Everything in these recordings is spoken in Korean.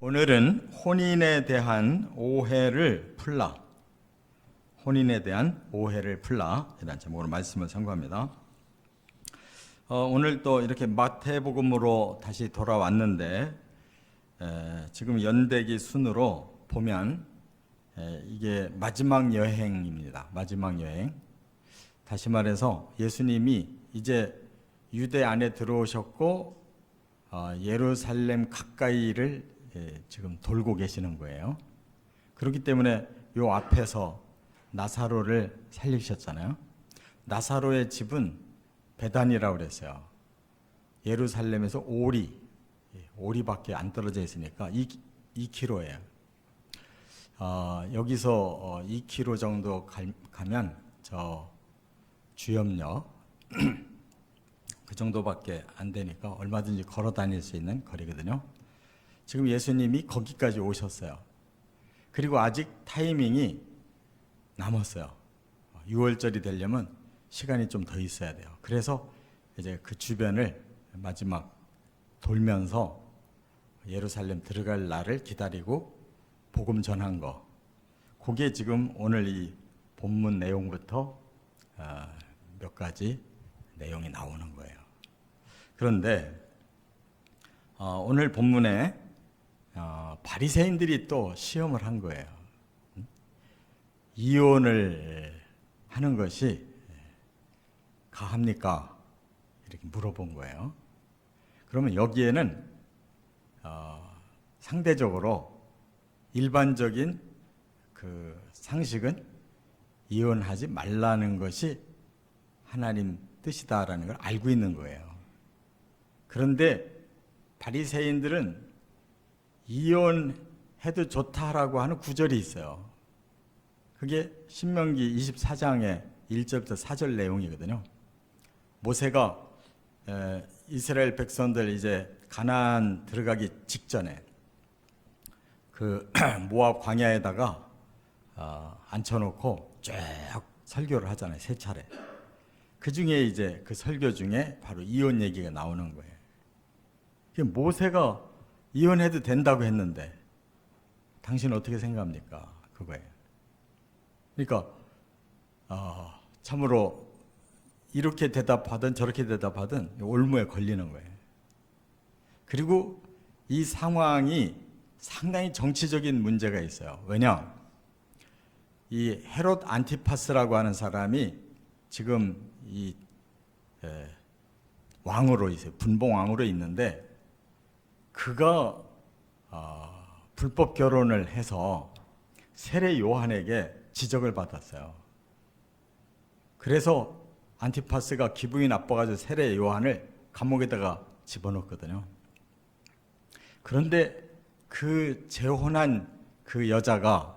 오늘은 혼인에 대한 오해를 풀라. 혼인에 대한 오해를 풀라. 이라는 제목으로 말씀을 선고합니다. 오늘 또 이렇게 마태복음으로 다시 돌아왔는데 지금 연대기 순으로 보면 이게 마지막 여행입니다. 마지막 여행. 다시 말해서 예수님이 이제 유대 안에 들어오셨고 예루살렘 가까이를 지금 돌고 계시는 거예요. 그렇기 때문에 요 앞에서 나사로를 살리셨잖아요. 나사로의 집은 베단이라고 그랬어요. 예루살렘에서 오리밖에 안 떨어져 있으니까 2km예요. 여기서 2km 정도 가면 저 주염역 그 정도밖에 안 되니까 얼마든지 걸어 다닐 수 있는 거리거든요. 지금 예수님이 거기까지 오셨어요. 그리고 아직 타이밍이 남았어요. 6월절이 되려면 시간이 좀 더 있어야 돼요. 그래서 이제 그 주변을 마지막 돌면서 예루살렘 들어갈 날을 기다리고 복음 전한 거. 그게 지금 오늘 이 본문 내용부터 몇 가지 내용이 나오는 거예요. 그런데 오늘 본문에 바리새인들이 또 시험을 한 거예요. 이혼을 하는 것이 가합니까? 이렇게 물어본 거예요. 그러면 여기에는 상대적으로 일반적인 그 상식은 이혼하지 말라는 것이 하나님 뜻이다라는 걸 알고 있는 거예요. 그런데 바리새인들은 이혼해도 좋다라고 하는 구절이 있어요. 그게 신명기 24장의 1절부터 4절 내용이거든요. 모세가 이스라엘 백성들 이제 가나안 들어가기 직전에 그 모압 광야에다가 앉혀놓고 쭉 설교를 하잖아요. 3차례. 그 중에 이제 그 설교 중에 바로 이혼 얘기가 나오는 거예요. 모세가 이혼해도 된다고 했는데 당신은 어떻게 생각합니까? 그거예요. 그러니까 참으로 이렇게 대답하든 저렇게 대답하든 올무에 걸리는 거예요. 그리고 이 상황이 상당히 정치적인 문제가 있어요. 왜냐? 이 헤롯 안티파스라고 하는 사람이 지금 이 왕으로 있어요. 분봉 왕으로 있는데 그가 불법 결혼을 해서 세례 요한에게 지적을 받았어요. 그래서 안티파스가 기분이 나빠가지고 세례 요한을 감옥에다가 집어넣거든요. 그런데 그 재혼한 그 여자가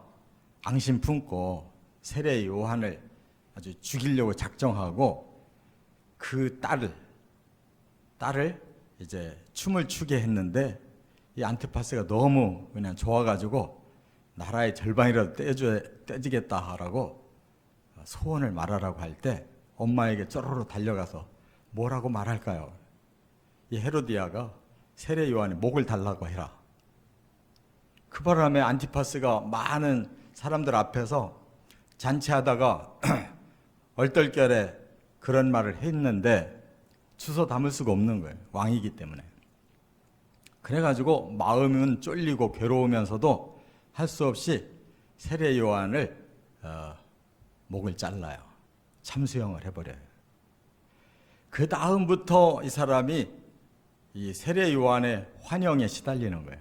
앙심 품고 세례 요한을 아주 죽이려고 작정하고 그 딸을 이제 춤을 추게 했는데 이 안티파스가 너무 그냥 좋아가지고 나라의 절반이라도 떼주겠다 하라고 소원을 말하라고 할 때 엄마에게 쪼르르 달려가서 뭐라고 말할까요? 이 헤로디아가 세례 요한의 목을 달라고 해라. 그 바람에 안티파스가 많은 사람들 앞에서 잔치하다가 얼떨결에 그런 말을 했는데 주워 담을 수가 없는 거예요. 왕이기 때문에. 그래가지고 마음은 쫄리고 괴로우면서도 할 수 없이 세례 요한을 목을 잘라요. 참수형을 해버려요. 그 다음부터 이 사람이 이 세례 요한의 환영에 시달리는 거예요.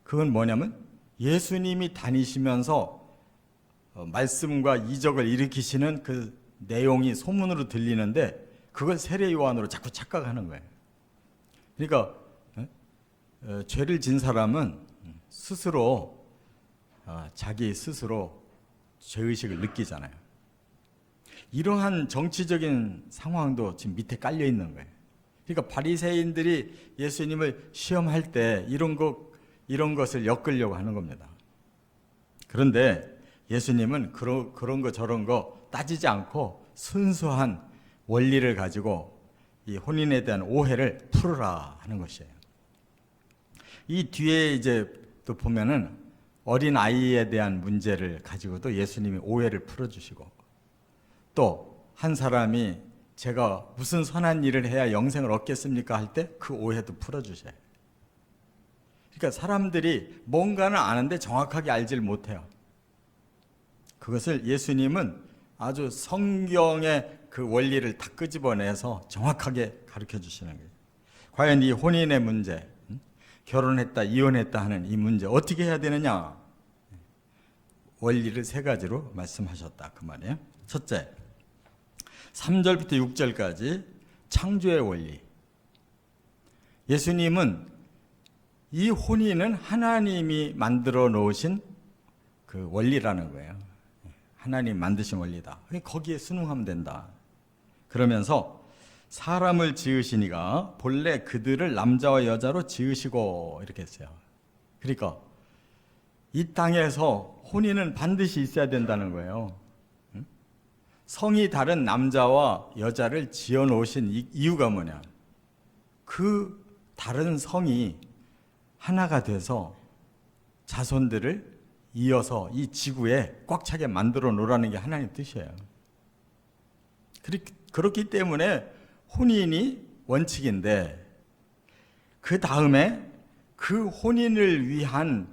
그건 뭐냐면 예수님이 다니시면서 말씀과 이적을 일으키시는 그 내용이 소문으로 들리는데 그걸 세례 요한으로 자꾸 착각하는 거예요. 그러니까 죄를 진 사람은 스스로 자기 스스로 죄의식을 느끼잖아요. 이러한 정치적인 상황도 지금 밑에 깔려 있는 거예요. 그러니까 바리새인들이 예수님을 시험할 때 이런 것을 엮으려고 하는 겁니다. 그런데 예수님은 그런 거 저런 거 따지지 않고 순수한 원리를 가지고 이 혼인에 대한 오해를 풀으라 하는 것이에요. 이 뒤에 이제 또 보면은 어린 아이에 대한 문제를 가지고도 예수님이 오해를 풀어주시고, 또 한 사람이 제가 무슨 선한 일을 해야 영생을 얻겠습니까 할 때 그 오해도 풀어주셔요. 그러니까 사람들이 뭔가는 아는데 정확하게 알질 못해요. 그것을 예수님은 아주 성경의 그 원리를 다 끄집어내서 정확하게 가르쳐 주시는 거예요. 과연 이 혼인의 문제, 결혼했다, 이혼했다 하는 이 문제 어떻게 해야 되느냐? 원리를 세 가지로 말씀하셨다 그 말이에요. 첫째, 3절부터 6절까지 창조의 원리. 예수님은 이 혼인은 하나님이 만들어 놓으신 그 원리라는 거예요. 하나님 만드신 원리다. 거기에 순응하면 된다. 그러면서 사람을 지으시니가 본래 그들을 남자와 여자로 지으시고 이렇게 했어요. 그러니까 이 땅에서 혼인은 반드시 있어야 된다는 거예요. 성이 다른 남자와 여자를 지어 놓으신 이유가 뭐냐? 그 다른 성이 하나가 돼서 자손들을 이어서 이 지구에 꽉 차게 만들어 놓으라는 게 하나님 뜻이에요. 그렇기 때문에 혼인이 원칙인데, 그 다음에 그 혼인을 위한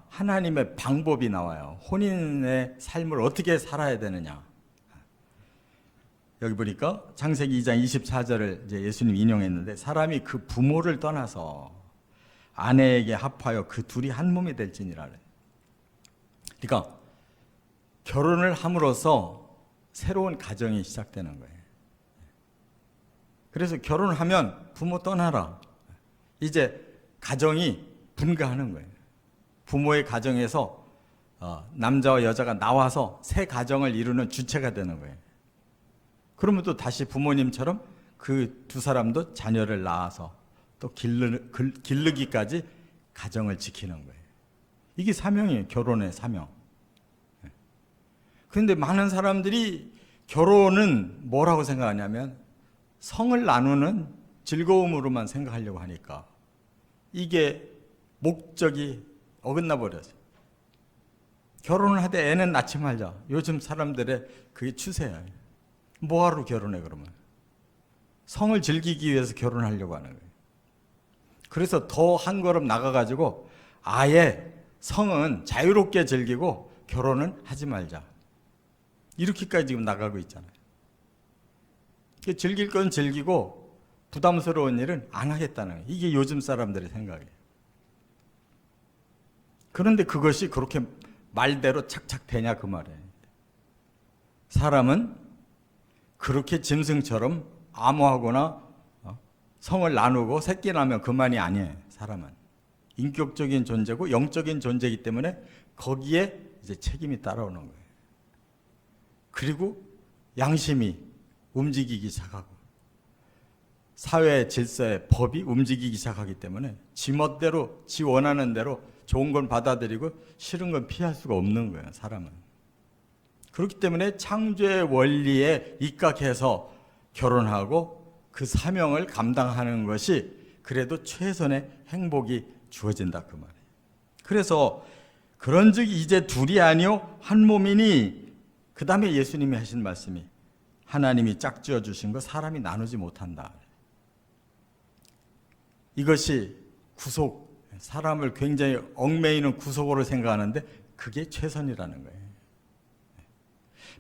하나님의 방법이 나와요. 혼인의 삶을 어떻게 살아야 되느냐. 여기 보니까 창세기 2장 24절을 이제 예수님 인용했는데, 사람이 그 부모를 떠나서 아내에게 합하여 그 둘이 한 몸이 될지니라. 그러니까 결혼을 함으로써 새로운 가정이 시작되는 거예요. 그래서 결혼하면 부모 떠나라. 이제 가정이 분가하는 거예요. 부모의 가정에서 남자와 여자가 나와서 새 가정을 이루는 주체가 되는 거예요. 그러면 또 다시 부모님처럼 그 두 사람도 자녀를 낳아서 또 기르기까지 가정을 지키는 거예요. 이게 사명이에요. 결혼의 사명. 그런데 많은 사람들이 결혼은 뭐라고 생각하냐면 성을 나누는 즐거움으로만 생각하려고 하니까 이게 목적이 어긋나 버렸어요. 결혼을 하되 애는 낳지 말자. 요즘 사람들의 그게 추세예요. 뭐하러 결혼해 그러면? 성을 즐기기 위해서 결혼하려고 하는 거예요. 그래서 더 한 걸음 나가가지고 아예 성은 자유롭게 즐기고 결혼은 하지 말자. 이렇게까지 지금 나가고 있잖아요. 즐길 건 즐기고 부담스러운 일은 안 하겠다는 거예요. 이게 요즘 사람들의 생각이에요. 그런데 그것이 그렇게 말대로 착착 되냐 그 말이에요. 사람은 그렇게 짐승처럼 암호하거나 성을 나누고 새끼 나면 그만이 아니에요. 사람은 인격적인 존재고 영적인 존재이기 때문에 거기에 이제 책임이 따라오는 거예요. 그리고 양심이 움직이기 시작하고 사회 질서의 법이 움직이기 시작하기 때문에 지 멋대로 지 원하는 대로 좋은 건 받아들이고 싫은 건 피할 수가 없는 거예요. 사람은. 그렇기 때문에 창조의 원리에 입각해서 결혼하고 그 사명을 감당하는 것이 그래도 최선의 행복이 주어진다 그 말이에요. 그래서 그런즉 이제 둘이 아니요 한 몸이니, 그 다음에 예수님이 하신 말씀이 하나님이 짝지어 주신 거 사람이 나누지 못한다. 이것이 구속, 사람을 굉장히 얽매이는 구속으로 생각하는데 그게 최선이라는 거예요.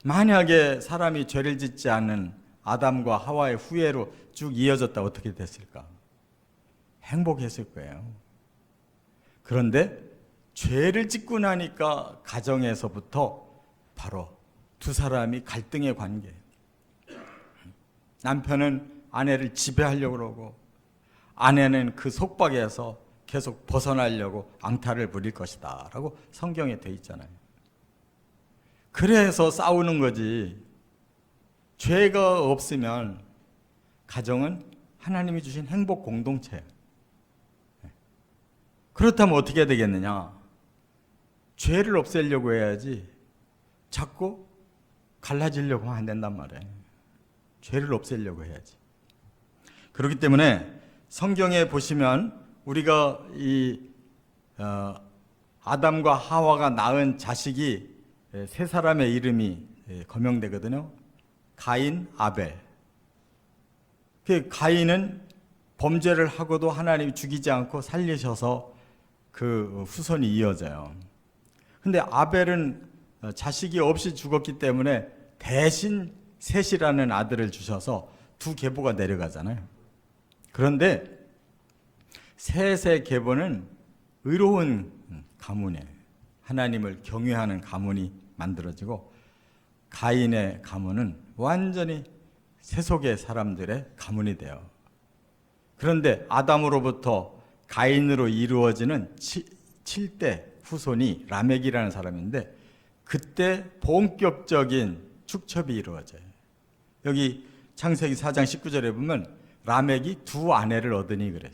만약에 사람이 죄를 짓지 않은 아담과 하와의 후예로 쭉 이어졌다 어떻게 됐을까? 행복했을 거예요. 그런데 죄를 짓고 나니까 가정에서부터 바로 두 사람이 갈등의 관계. 남편은 아내를 지배하려고 그러고 아내는 그 속박에서 계속 벗어나려고 앙탈을 부릴 것이다 라고 성경에 돼 있잖아요. 그래서 싸우는 거지. 죄가 없으면 가정은 하나님이 주신 행복 공동체예요. 그렇다면 어떻게 해야 되겠느냐? 죄를 없애려고 해야지 자꾸 갈라지려고 하면 안 된단 말이에요. 죄를 없애려고 해야지. 그렇기 때문에 성경에 보시면 우리가 아담과 하와가 낳은 자식이 세 사람의 이름이 거명되거든요. 가인, 아벨. 그 가인은 범죄를 하고도 하나님이 죽이지 않고 살리셔서 그 후손이 이어져요. 근데 아벨은 자식이 없이 죽었기 때문에 대신 셋이라는 아들을 주셔서 두 계보가 내려가잖아요. 그런데 셋의 계보는 의로운 가문이에요. 하나님을 경외하는 가문이 만들어지고, 가인의 가문은 완전히 세속의 사람들의 가문이 돼요. 그런데 아담으로부터 가인으로 이루어지는 7대 후손이 라멕이라는 사람인데, 그때 본격적인 축첩이 이루어져요. 여기 창세기 4장 19절에 보면 라멕이 두 아내를 얻으니 그래요.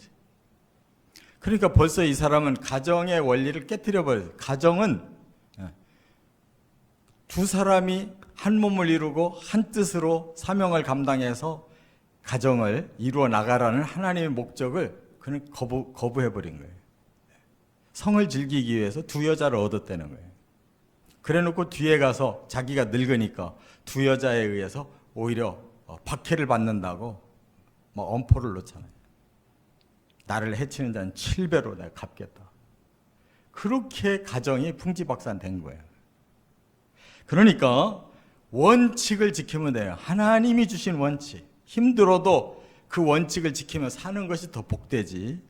그러니까 벌써 이 사람은 가정의 원리를 깨뜨려 버려요. 가정은 두 사람이 한 몸을 이루고 한 뜻으로 사명을 감당해서 가정을 이루어 나가라는 하나님의 목적을 그는 거부해 버린 거예요. 성을 즐기기 위해서 두 여자를 얻었다는 거예요. 그래 놓고 뒤에 가서 자기가 늙으니까 두 여자에 의해서 오히려 박해를 받는다고 엄포를 놓잖아요. 나를 해치는 자는 7배로 내가 갚겠다. 그렇게 가정이 풍지박산된 거예요. 그러니까 원칙을 지키면 돼요. 하나님이 주신 원칙. 힘들어도 그 원칙을 지키며 사는 것이 더 복되지,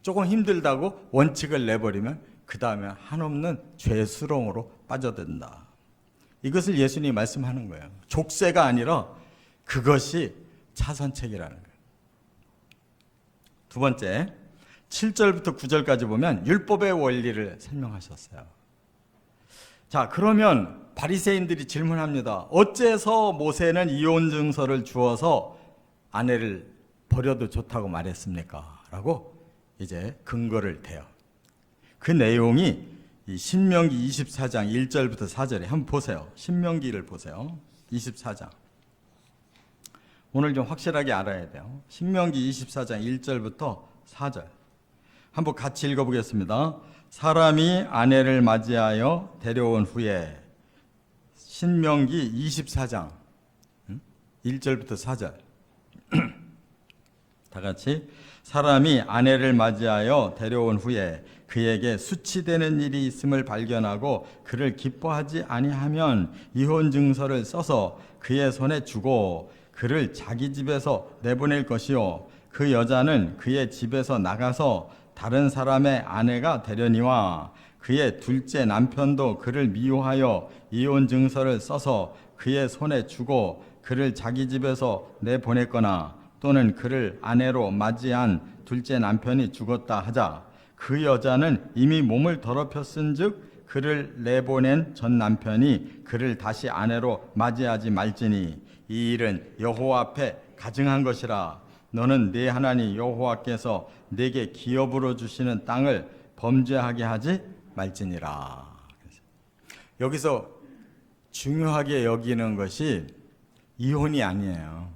조금 힘들다고 원칙을 내버리면 그 다음에 한없는 죄수렁으로 빠져든다. 이것을 예수님이 말씀하는 거예요. 족쇄가 아니라 그것이 차선책이라는 거예요. 두 번째, 7절부터 9절까지 보면 율법의 원리를 설명하셨어요. 자, 그러면 바리새인들이 질문합니다. 어째서 모세는 이혼 증서를 주어서 아내를 버려도 좋다고 말했습니까? 라고 이제 근거를 대요. 그 내용이 이 신명기 24장 1절부터 4절에 한번 보세요. 신명기를 보세요. 24장. 오늘 좀 확실하게 알아야 돼요. 신명기 24장 1절부터 4절. 한번 같이 읽어보겠습니다. 사람이 아내를 맞이하여 데려온 후에, 신명기 24장 1절부터 4절. 다 같이. 사람이 아내를 맞이하여 데려온 후에 그에게 수치되는 일이 있음을 발견하고 그를 기뻐하지 아니하면 이혼 증서를 써서 그의 손에 주고 그를 자기 집에서 내보낼 것이요, 그 여자는 그의 집에서 나가서 다른 사람의 아내가 되려니와 그의 둘째 남편도 그를 미워하여 이혼 증서를 써서 그의 손에 주고 그를 자기 집에서 내보냈거나, 또는 그를 아내로 맞이한 둘째 남편이 죽었다 하자 그 여자는 이미 몸을 더럽혔은즉 그를 내보낸 전 남편이 그를 다시 아내로 맞이하지 말지니 이 일은 여호와 앞에 가증한 것이라. 너는 네 하나님 여호와께서 네게 기업으로 주시는 땅을 범죄하게 하지 말지니라. 여기서 중요하게 여기는 것이 이혼이 아니에요.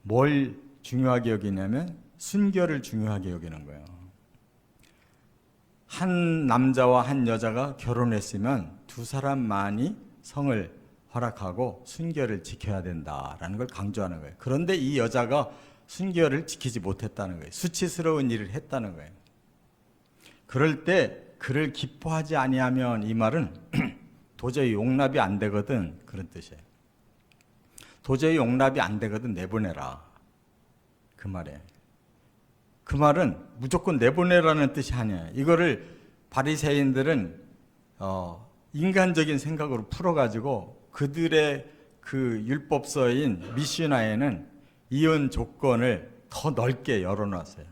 뭘 중요하게 여기냐면 순결을 중요하게 여기는 거예요. 한 남자와 한 여자가 결혼했으면 두 사람만이 성을 허락하고 순결을 지켜야 된다라는 걸 강조하는 거예요. 그런데 이 여자가 순결을 지키지 못했다는 거예요. 수치스러운 일을 했다는 거예요. 그럴 때 그를 기뻐하지 아니하면, 이 말은 도저히 용납이 안 되거든, 그런 뜻이에요. 도저히 용납이 안 되거든 내보내라, 그 말이에요. 그 말은 무조건 내보내라는 뜻이 아니에요. 이거를 바리새인들은 인간적인 생각으로 풀어가지고 그들의 그 율법서인 미슈나에는 이혼 조건을 더 넓게 열어놨어요.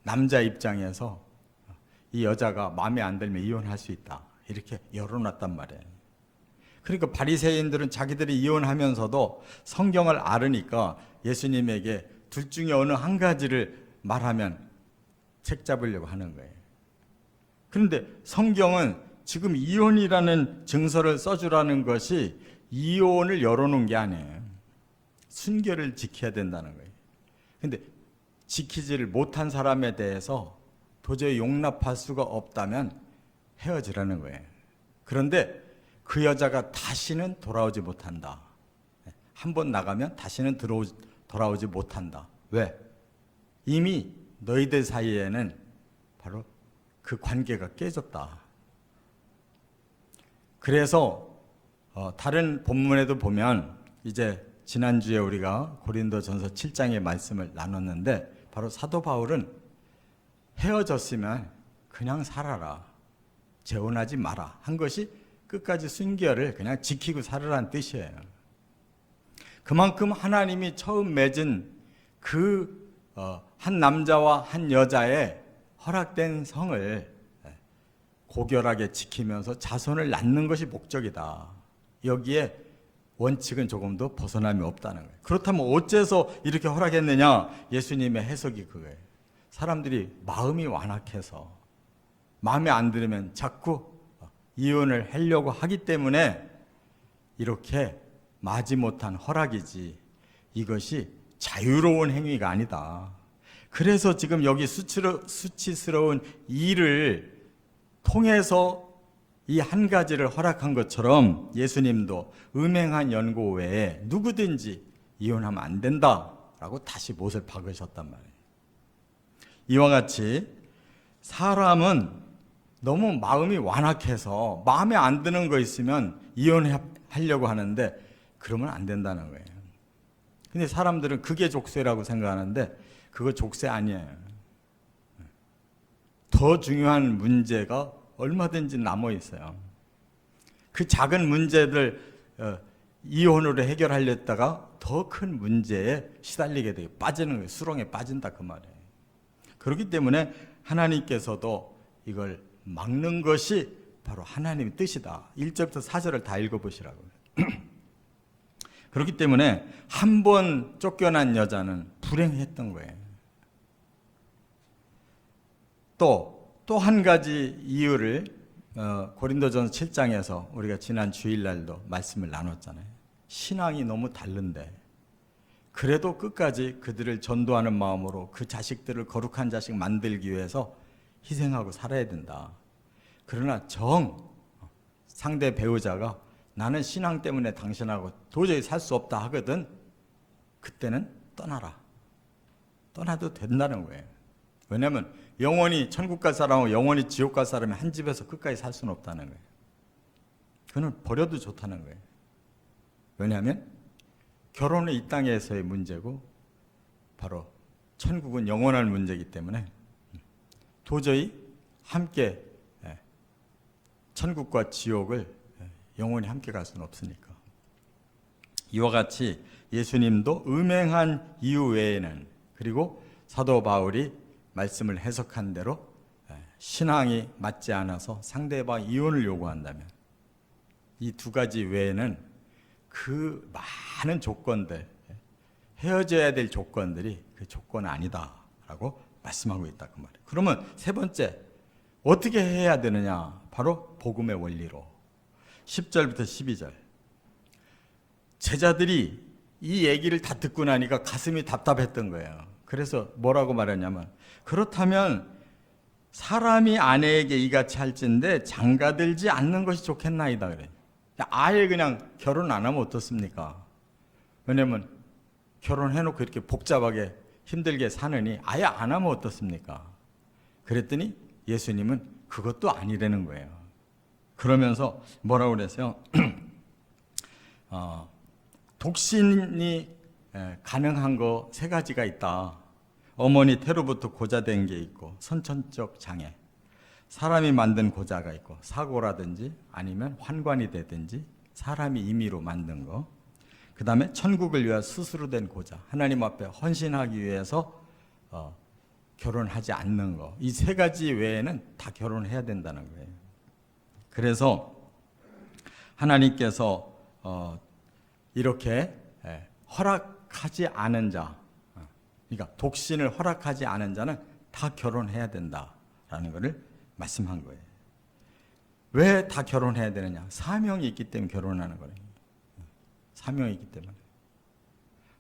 남자 입장에서 이 여자가 마음에 안 들면 이혼할 수 있다, 이렇게 열어놨단 말이에요. 그러니까 바리새인들은 자기들이 이혼하면서도 성경을 알으니까 예수님에게 둘 중에 어느 한 가지를 말하면 책 잡으려고 하는 거예요. 그런데 성경은 지금 이혼이라는 증서를 써주라는 것이 이혼을 열어놓은 게 아니에요. 순결을 지켜야 된다는 거예요. 그런데 지키지를 못한 사람에 대해서 도저히 용납할 수가 없다면 헤어지라는 거예요. 그런데 그 여자가 다시는 돌아오지 못한다. 한 번 나가면 다시는 돌아오지 못한다. 왜? 이미 너희들 사이에는 바로 그 관계가 깨졌다. 그래서 다른 본문에도 보면 이제 지난주에 우리가 고린도전서 7장의 말씀을 나눴는데 바로 사도 바울은 헤어졌으면 그냥 살아라. 재혼하지 마라. 한 것이 끝까지 순결을 그냥 지키고 살으라는 뜻이에요. 그만큼 하나님이 처음 맺은 그 한 남자와 한 여자의 허락된 성을 고결하게 지키면서 자손을 낳는 것이 목적이다. 여기에 원칙은 조금도 벗어남이 없다는 거예요. 그렇다면 어째서 이렇게 허락했느냐? 예수님의 해석이 그거예요. 사람들이 마음이 완악해서 마음에 안 들으면 자꾸 이혼을 하려고 하기 때문에 이렇게 마지못한 허락이지 이것이 자유로운 행위가 아니다. 그래서 지금 여기 수치스러운 일을 통해서 이 한 가지를 허락한 것처럼 예수님도 음행한 연고 외에 누구든지 이혼하면 안 된다라고 다시 못을 박으셨단 말이에요. 이와 같이 사람은 너무 마음이 완악해서 마음에 안 드는 거 있으면 이혼하려고 하는데 그러면 안 된다는 거예요. 근데 사람들은 그게 족쇄라고 생각하는데 그거 족쇄 아니에요. 더 중요한 문제가 얼마든지 남아 있어요. 그 작은 문제들 이혼으로 해결하려다가 더 큰 문제에 시달리게 돼요. 빠지는 거예요. 수렁에 빠진다 그 말이에요. 그렇기 때문에 하나님께서도 이걸 막는 것이 바로 하나님의 뜻이다. 1절부터 4절을 다 읽어보시라고요. 그렇기 때문에 한 번 쫓겨난 여자는 불행했던 거예요. 또 한 가지 이유를 고린도전서 7장에서 우리가 지난 주일날도 말씀을 나눴잖아요. 신앙이 너무 다른데 그래도 끝까지 그들을 전도하는 마음으로 그 자식들을 거룩한 자식 만들기 위해서 희생하고 살아야 된다. 그러나 상대 배우자가 나는 신앙 때문에 당신하고 도저히 살 수 없다 하거든. 그때는 떠나라. 떠나도 된다는 거예요. 왜냐하면 영원히 천국 갈 사람하고 영원히 지옥 갈 사람이 한 집에서 끝까지 살 수는 없다는 거예요. 그는 버려도 좋다는 거예요. 왜냐하면 결혼은 이 땅에서의 문제고 바로 천국은 영원한 문제이기 때문에 도저히 함께 천국과 지옥을 영원히 함께 갈 수는 없으니까. 이와 같이 예수님도 음행한 이유 외에는 그리고 사도 바울이 말씀을 해석한 대로 신앙이 맞지 않아서 상대방 이혼을 요구한다면 이 두 가지 외에는 그 많은 조건들, 헤어져야 될 조건들이 그 조건은 아니다라고 말씀하고 있다 그 말이에요. 그러면 세 번째 어떻게 해야 되느냐? 바로 복음의 원리로 10절부터 12절 제자들이 이 얘기를 다 듣고 나니까 가슴이 답답했던 거예요. 그래서 뭐라고 말했냐면 그렇다면 사람이 아내에게 이같이 할진데 장가들지 않는 것이 좋겠나이다 그래요. 아예 그냥 결혼 안 하면 어떻습니까? 왜냐면 결혼해놓고 이렇게 복잡하게 힘들게 사느니 아예 안 하면 어떻습니까? 그랬더니 예수님은 그것도 아니라는 거예요. 그러면서 뭐라고 그랬어요? 독신이 가능한 거 세 가지가 있다. 어머니 태로부터 고자된 게 있고 선천적 장애, 사람이 만든 고자가 있고 사고라든지 아니면 환관이 되든지 사람이 임의로 만든 거, 그 다음에 천국을 위해 스스로 된 고자, 하나님 앞에 헌신하기 위해서 결혼하지 않는 거, 이 세 가지 외에는 다 결혼해야 된다는 거예요. 그래서 하나님께서 이렇게 허락하지 않은 자, 그러니까 독신을 허락하지 않은 자는 다 결혼해야 된다라는 것을 말씀한 거예요. 왜 다 결혼해야 되느냐? 사명이 있기 때문에 결혼하는 거예요. 사명이 있기 때문에.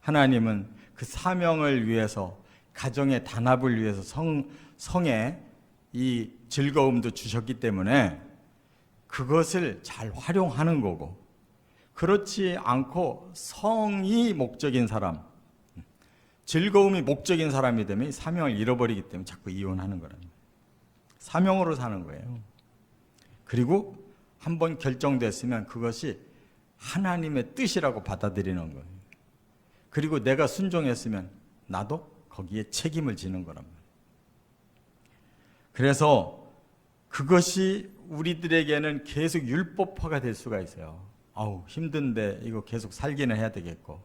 하나님은 그 사명을 위해서 가정의 단합을 위해서 성에 이 즐거움도 주셨기 때문에 그것을 잘 활용하는 거고, 그렇지 않고 성이 목적인 사람, 즐거움이 목적인 사람이 되면 사명을 잃어버리기 때문에 자꾸 이혼하는 거랍니다. 사명으로 사는 거예요. 그리고 한번 결정됐으면 그것이 하나님의 뜻이라고 받아들이는 거예요. 그리고 내가 순종했으면 나도 거기에 책임을 지는 거랍니다. 그래서 그것이 우리들에게는 계속 율법화가 될 수가 있어요. 아우 힘든데 이거 계속 살기는 해야 되겠고,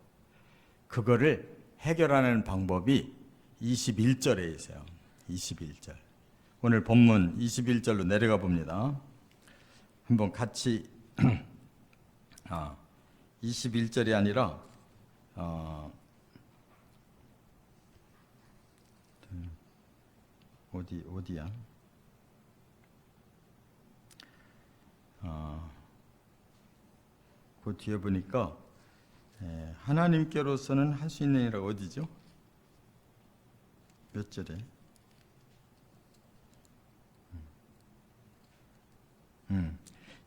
그거를 해결하는 방법이 21절에 있어요. 21절. 오늘 본문 21절로 내려가 봅니다. 한번 같이 21절이 아니라 어디야? 그 뒤에 보니까 하나님께로서는 할 수 있는 일이라고 어디죠? 몇 절에?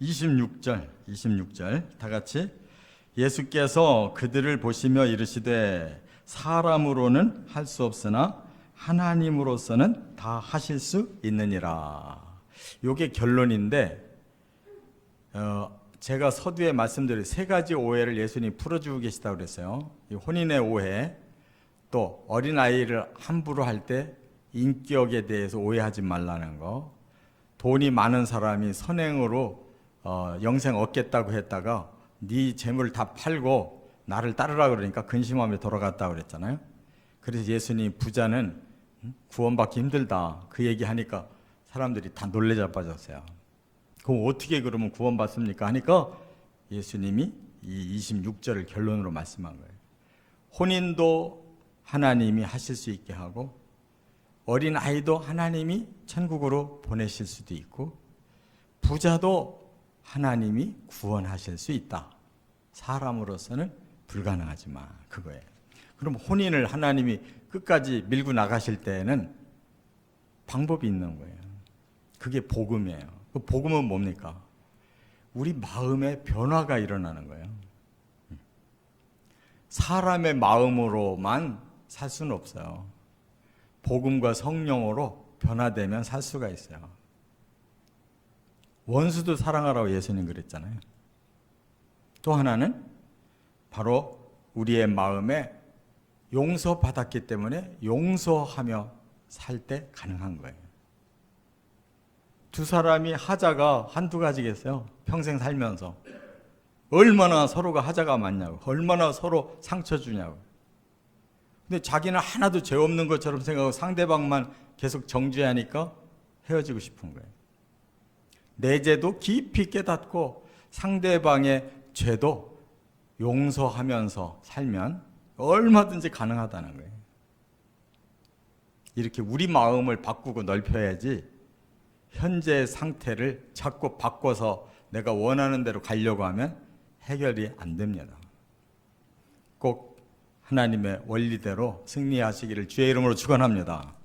26절 다 같이. 예수께서 그들을 보시며 이르시되 사람으로는 할 수 없으나 하나님으로서는 다 하실 수 있느니라. 이게 결론인데, 제가 서두에 말씀드린 세 가지 오해를 예수님이 풀어주고 계시다고 그랬어요. 이 혼인의 오해, 또 어린아이를 함부로 할 때 인격에 대해서 오해하지 말라는 거, 돈이 많은 사람이 선행으로 영생 얻겠다고 했다가 네 재물을 다 팔고 나를 따르라 그러니까 근심하며 돌아갔다고 그랬잖아요. 그래서 예수님 부자는 구원받기 힘들다 그 얘기하니까 사람들이 다 놀래 자빠졌어요. 그럼 어떻게 그러면 구원받습니까? 하니까 예수님이 이 26절을 결론으로 말씀한 거예요. 혼인도 하나님이 하실 수 있게 하고, 어린 아이도 하나님이 천국으로 보내실 수도 있고, 부자도 하나님이 구원하실 수 있다. 사람으로서는 불가능하지만 그거예요. 그럼 혼인을 하나님이 끝까지 밀고 나가실 때에는 방법이 있는 거예요. 그게 복음이에요. 그 복음은 뭡니까? 우리 마음의 변화가 일어나는 거예요. 사람의 마음으로만 살 수는 없어요. 복음과 성령으로 변화되면 살 수가 있어요. 원수도 사랑하라고 예수님 그랬잖아요. 또 하나는 바로 우리의 마음에 용서받았기 때문에 용서하며 살 때 가능한 거예요. 두 사람이 하자가 한두 가지겠어요? 평생 살면서 얼마나 서로가 하자가 많냐고, 얼마나 서로 상처 주냐고. 근데 자기는 하나도 죄 없는 것처럼 생각하고 상대방만 계속 정죄하니까 헤어지고 싶은 거예요. 내 죄도 깊이 깨닫고 상대방의 죄도 용서하면서 살면 얼마든지 가능하다는 거예요. 이렇게 우리 마음을 바꾸고 넓혀야지 현재 상태를 자꾸 바꿔서 내가 원하는 대로 가려고 하면 해결이 안 됩니다. 꼭 하나님의 원리대로 승리하시기를 주의 이름으로 축원합니다.